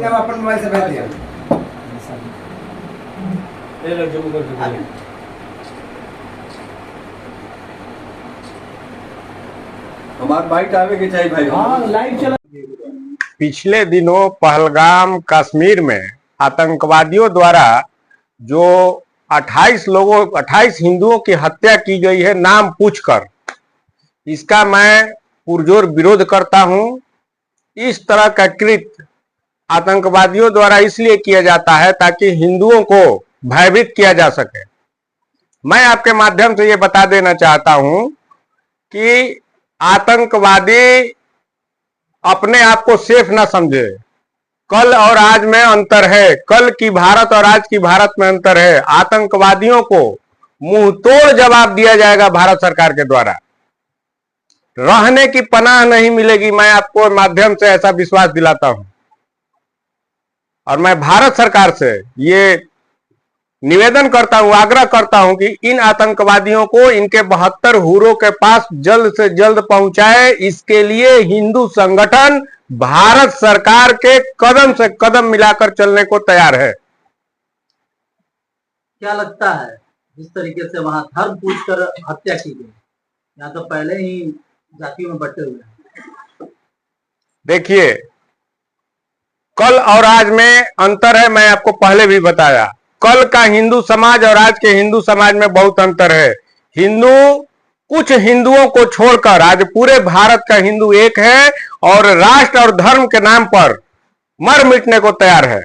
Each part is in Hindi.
अपन मोबाइल से भेज दिया। हमारे बाइट आवे के चाहिए भाई। हाँ लाइव चला। पिछले दिनों पहलगाम कश्मीर में आतंकवादियों द्वारा जो 28 हिंदुओं की हत्या की गई है नाम पूछकर, इसका मैं पुरजोर विरोध करता हूं। इस तरह का कृत्य आतंकवादियों द्वारा इसलिए किया जाता है ताकि हिंदुओं को भयभीत किया जा सके। मैं आपके माध्यम से ये बता देना चाहता हूं कि आतंकवादी अपने आप को सेफ ना समझे। कल और आज में अंतर है, कल की भारत और आज की भारत में अंतर है। आतंकवादियों को मुंह तोड़ जवाब दिया जाएगा भारत सरकार के द्वारा, रहने की पनाह नहीं मिलेगी। मैं आपको माध्यम से ऐसा विश्वास दिलाता हूं और मैं भारत सरकार से ये निवेदन करता हूं, आग्रह करता हूं कि इन आतंकवादियों को इनके 72 हुरों के पास जल्द से जल्द पहुंचाए। इसके लिए हिंदू संगठन भारत सरकार के कदम से कदम मिलाकर चलने को तैयार है। क्या लगता है जिस तरीके से वहां धर्म पूछकर हत्या की गई, यहाँ तो पहले ही जातियों में बटे हुए हैं। देखिए, कल और आज में अंतर है। मैं आपको पहले भी बताया, कल का हिंदू समाज और आज के हिंदू समाज में बहुत अंतर है। कुछ हिंदुओं को छोड़कर आज पूरे भारत का हिंदू एक है और राष्ट्र और धर्म के नाम पर मर मिटने को तैयार है।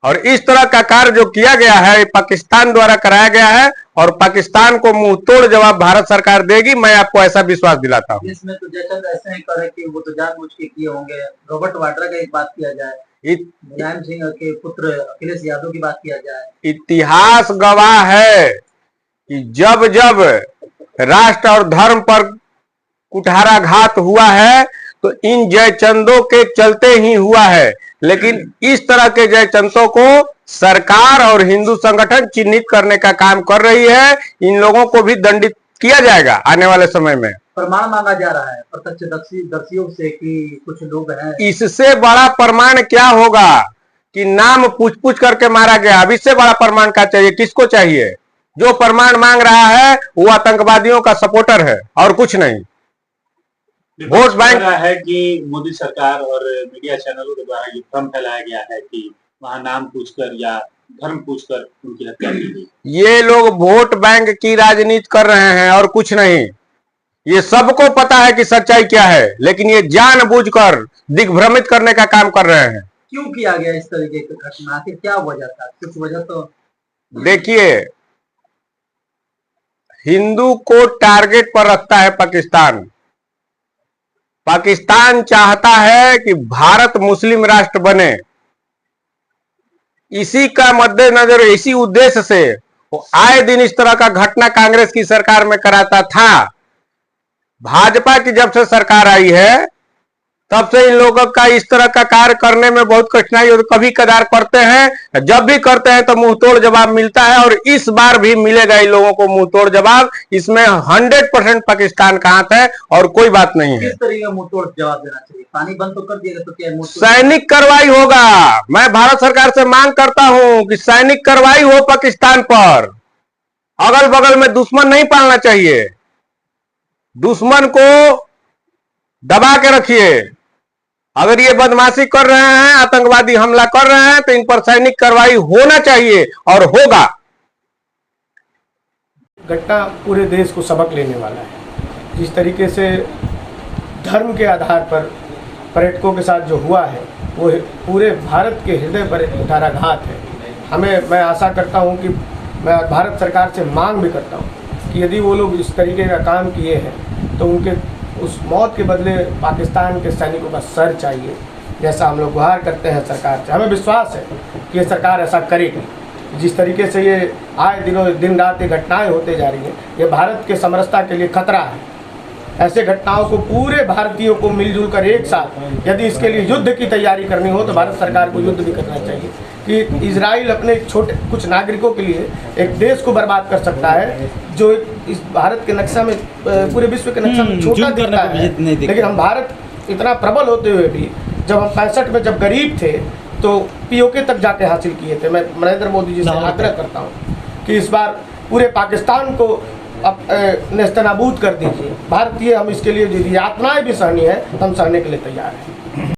और इस तरह का कार्य जो किया गया है पाकिस्तान द्वारा कराया गया है और पाकिस्तान को मुंह तोड़ जवाब भारत सरकार देगी। मैं आपको ऐसा विश्वास दिलाता हूं। इसमें तो जयचंद ऐसे ही करे कि वो तो जानबूझ के किए होंगे। रॉबर्ट वाड्रा का एक बात किया जाए, मुलायम सिंह के पुत्र अखिलेश यादव की बात किया जाए, इतिहास गवाह है कि जब जब राष्ट्र और धर्म पर कुठाराघात हुआ है तो इन जयचंदों के चलते ही हुआ है। लेकिन इस तरह के जयचंदों को सरकार और हिंदू संगठन चिन्हित करने का काम कर रही है। इन लोगों को भी दंडित किया जाएगा आने वाले समय में। प्रमाण मांगा जा रहा है प्रत्यक्षदर्शियों से कि कुछ लोग हैं। इससे बड़ा प्रमाण क्या होगा कि नाम पूछ पूछ करके मारा गया। अब इससे बड़ा प्रमाण क्या चाहिए? किसको चाहिए? जो प्रमाण मांग रहा है वो आतंकवादियों का सपोर्टर है और कुछ नहीं। वोट बैंक है कि मोदी सरकार और मीडिया चैनलों के द्वारा ये भ्रम फैलाया गया है कि वहां नाम पूछकर या धर्म पूछकर उनकी हत्या की गई। ये लोग वोट बैंक की राजनीति कर रहे हैं और कुछ नहीं। ये सबको पता है कि सच्चाई क्या है, लेकिन ये जानबूझकर दिग्भ्रमित करने का काम कर रहे हैं। क्यों किया गया इस तरीके की घटना? आखिर क्या वजह था? कुछ वजह तो देखिए, हिंदू को टारगेट पर रखता है पाकिस्तान। पाकिस्तान चाहता है कि भारत मुस्लिम राष्ट्र बने। इसी का मद्देनजर, इसी उद्देश्य से वो आए दिन इस तरह का घटना कांग्रेस की सरकार में कराता था। भाजपा की जब से सरकार आई है तब से इन लोगों का इस तरह का कार्य करने में बहुत कठिनाई होती। कभी कदार करते हैं, जब भी करते हैं तो मुंह तोड़ जवाब मिलता है और इस बार भी मिलेगा इन लोगों को मुंह तोड़ जवाब। इसमें 100% पाकिस्तान का हाथ है और कोई बात नहीं है। किस तरीके का मुंह तोड़ जवाब देना चाहिए? पानी बंद तो कर दिया तो क्या सैनिक कार्रवाई होगा। मैं भारत सरकार से मांग करता हूं कि सैनिक कार्रवाई हो पाकिस्तान पर। अगल बगल में दुश्मन नहीं पालना चाहिए। दुश्मन को दबा के रखिए। अगर ये बदमाशी कर रहे हैं, आतंकवादी हमला कर रहे हैं तो इन पर सैनिक कार्रवाई होना चाहिए और होगा। घटना पूरे देश को सबक लेने वाला है। जिस तरीके से धर्म के आधार पर पर्यटकों के साथ जो हुआ है वो पूरे भारत के हृदय पर एक कुठाराघात है। मैं आशा करता हूं कि मैं भारत सरकार से मांग भी करता हूं कि यदि वो लोग इस तरीके का काम किए हैं तो उनके उस मौत के बदले पाकिस्तान के सैनिकों का सर चाहिए, जैसा हम लोग गुहार करते हैं सरकार से। हमें विश्वास है कि ये सरकार ऐसा करेगी। जिस तरीके से ये आए दिनों दिन रात ये घटनाएं होते जा रही हैं, ये भारत के समरसता के लिए खतरा है। ऐसे घटनाओं को पूरे भारतीयों को मिलजुल कर एक साथ यदि इसके लिए युद्ध की तैयारी करनी हो तो भारत सरकार को युद्ध भी करना चाहिए कि इजराइल अपने छोटे कुछ नागरिकों के लिए एक देश को बर्बाद कर सकता है जो इस भारत के नक्शा में, पूरे विश्व के नक्शा में छोटा दिखता है। लेकिन हम भारत इतना प्रबल होते हुए भी जब हम 65 में जब गरीब थे तो पीओके तक जाके हासिल किए थे। मैं नरेंद्र मोदी जी से आग्रह करता हूँ कि इस बार पूरे पाकिस्तान को अब नेस्तनाबूद कर दीजिए। भारतीय हम इसके लिए यदि यातनाएं भी सहनी है तो हम सहने के लिए तैयार हैं।